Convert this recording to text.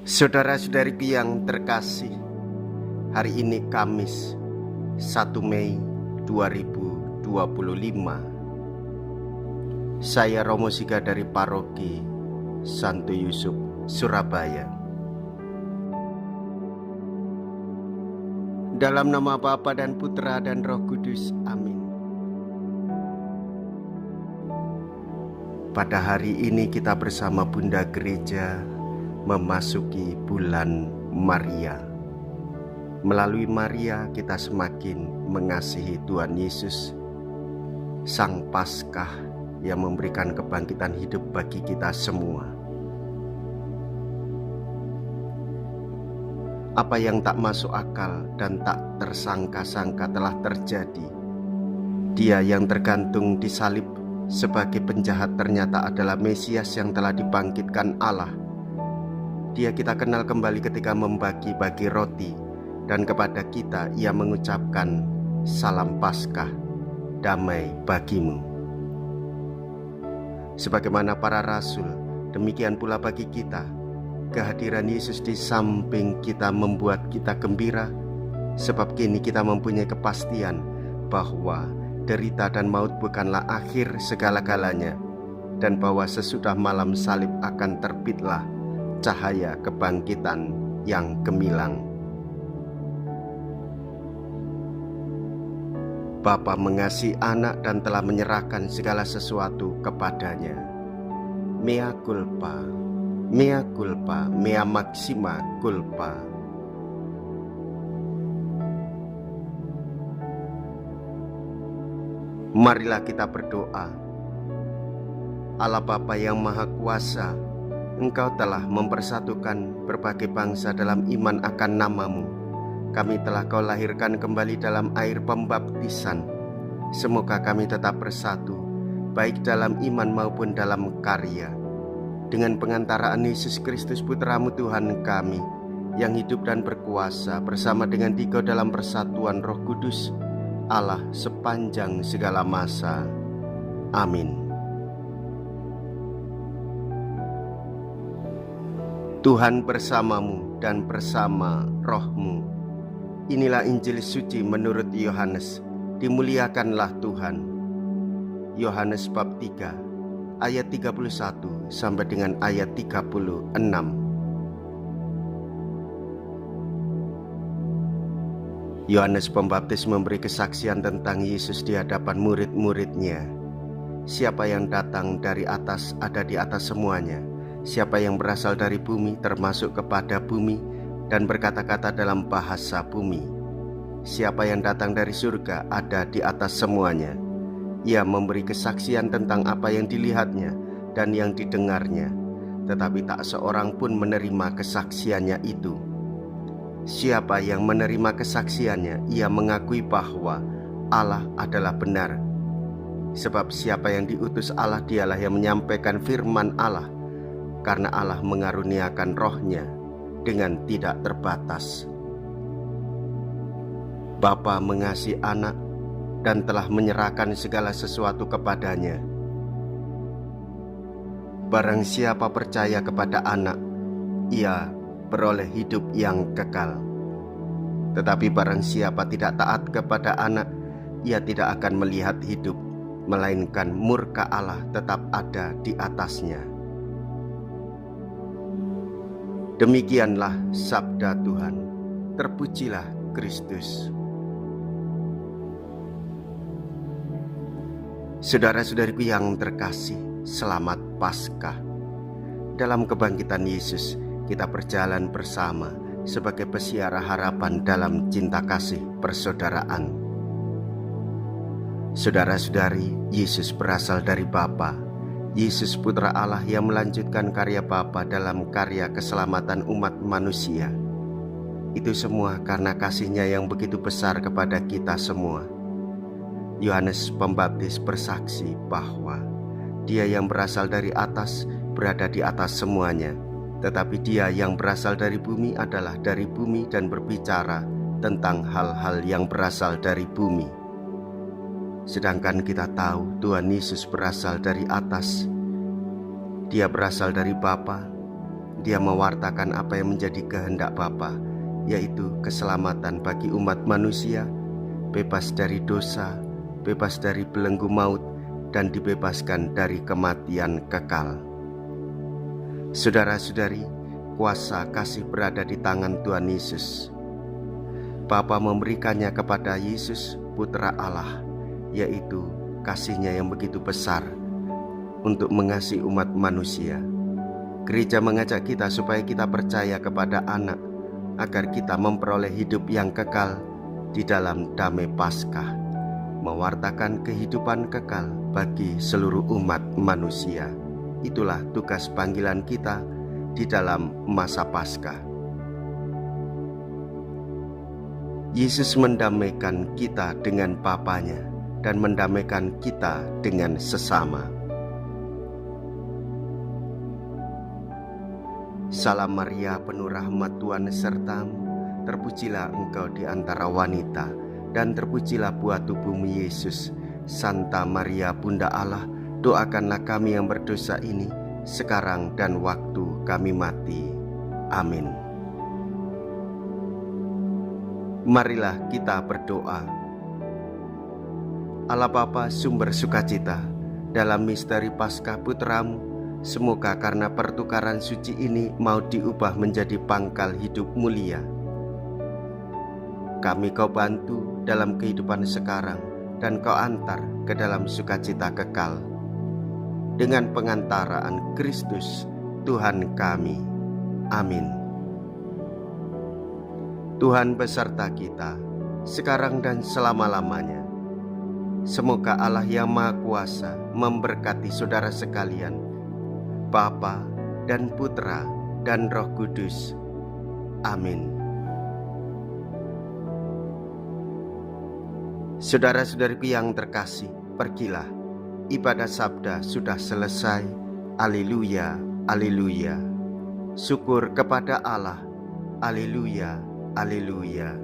Saudara-saudariku yang terkasih, hari ini Kamis 1 Mei 2025. Saya Romo Siga dari Paroki Santo Yusuf, Surabaya. Dalam nama Bapa dan Putra dan Roh Kudus, amin. Pada hari ini kita bersama Bunda Gereja memasuki bulan Maria. Melalui Maria kita semakin mengasihi Tuhan Yesus, Sang Paskah yang memberikan kebangkitan hidup bagi kita semua. Apa yang tak masuk akal dan tak tersangka-sangka telah terjadi. Dia yang tergantung di salib sebagai penjahat ternyata adalah Mesias yang telah dibangkitkan Allah. Dia kita kenal kembali ketika membagi-bagi roti, dan kepada kita ia mengucapkan salam Paskah, damai bagimu. Sebagaimana para rasul, demikian pula bagi kita, kehadiran Yesus di samping kita membuat kita gembira, sebab kini kita mempunyai kepastian bahwa derita dan maut bukanlah akhir segala-galanya, dan bahwa sesudah malam salib akan terbitlah cahaya kebangkitan yang gemilang. Bapa mengasihi anak dan telah menyerahkan segala sesuatu kepadanya. Mea culpa, mea culpa, mea maxima culpa. Marilah kita berdoa. Allah Bapa yang Maha Kuasa, Engkau telah mempersatukan berbagai bangsa dalam iman akan nama-Mu. Kami telah Kau lahirkan kembali dalam air pembaptisan. Semoga kami tetap bersatu, baik dalam iman maupun dalam karya. Dengan pengantaraan Yesus Kristus Putra-Mu Tuhan kami, yang hidup dan berkuasa bersama dengan Dikau dalam persatuan Roh Kudus, Allah sepanjang segala masa. Amin. Tuhan bersamamu dan bersama rohmu. Inilah Injil suci menurut Yohanes. Dimuliakanlah Tuhan. Yohanes bab 3 ayat 31 sampai dengan ayat 36. Yohanes Pembaptis memberi kesaksian tentang Yesus di hadapan murid-muridnya. Siapa yang datang dari atas ada di atas semuanya. Siapa yang berasal dari bumi termasuk kepada bumi dan berkata-kata dalam bahasa bumi. Siapa yang datang dari surga ada di atas semuanya. Ia memberi kesaksian tentang apa yang dilihatnya dan yang didengarnya, tetapi tak seorang pun menerima kesaksiannya itu. Siapa yang menerima kesaksiannya, ia mengakui bahwa Allah adalah benar. Sebab siapa yang diutus Allah, dialah yang menyampaikan firman Allah, karena Allah mengaruniakan rohnya dengan tidak terbatas. Bapa mengasihi anak dan telah menyerahkan segala sesuatu kepadanya. Barang siapa percaya kepada anak, ia beroleh hidup yang kekal. Tetapi barang siapa tidak taat kepada anak, ia tidak akan melihat hidup, melainkan murka Allah tetap ada di atasnya. Demikianlah sabda Tuhan. Terpujilah Kristus. Saudara-saudariku yang terkasih, selamat Paskah. Dalam kebangkitan Yesus, kita berjalan bersama sebagai pesiara harapan dalam cinta kasih persaudaraan. Saudara-saudari, Yesus berasal dari Bapa. Yesus Putra Allah yang melanjutkan karya Bapa dalam karya keselamatan umat manusia. Itu semua karena kasih-Nya yang begitu besar kepada kita semua. Yohanes Pembaptis bersaksi bahwa Dia yang berasal dari atas berada di atas semuanya, tetapi Dia yang berasal dari bumi adalah dari bumi dan berbicara tentang hal-hal yang berasal dari bumi. Sedangkan kita tahu Tuhan Yesus berasal dari atas. Dia berasal dari Bapa, Dia mewartakan apa yang menjadi kehendak Bapa, yaitu keselamatan bagi umat manusia, bebas dari dosa, bebas dari belenggu maut, dan dibebaskan dari kematian kekal. Saudara-saudari, kuasa kasih berada di tangan Tuhan Yesus. Bapa memberikannya kepada Yesus, Putra Allah, yaitu kasih-Nya yang begitu besar untuk mengasihi umat manusia. Gereja mengajak kita supaya kita percaya kepada Anak, agar kita memperoleh hidup yang kekal di dalam damai Paskah, mewartakan kehidupan kekal bagi seluruh umat manusia. Itulah tugas panggilan kita di dalam masa Paskah. Yesus mendamaikan kita dengan Bapa-Nya dan mendamaikan kita dengan sesama. Salam Maria, penuh rahmat, Tuhan sertamu. Terpujilah engkau di antara wanita, dan terpujilah buah tubuhmu Yesus. Santa Maria, Bunda Allah, doakanlah kami yang berdosa ini, sekarang dan waktu kami mati. Amin. Marilah kita berdoa. Allah Bapa, sumber sukacita, dalam misteri Paskah Putramu, semoga karena pertukaran suci ini mau diubah menjadi pangkal hidup mulia. Kami Kau bantu dalam kehidupan sekarang, dan Kau antar ke dalam sukacita kekal. Dengan pengantaraan Kristus Tuhan kami. Amin. Tuhan beserta kita, sekarang dan selama-lamanya. Semoga Allah yang Maha Kuasa memberkati saudara sekalian, Bapa dan Putra dan Roh Kudus. Amin. Saudara-saudariku yang terkasih, pergilah. Ibadah sabda sudah selesai. Haleluya, haleluya. Syukur kepada Allah. Haleluya, haleluya.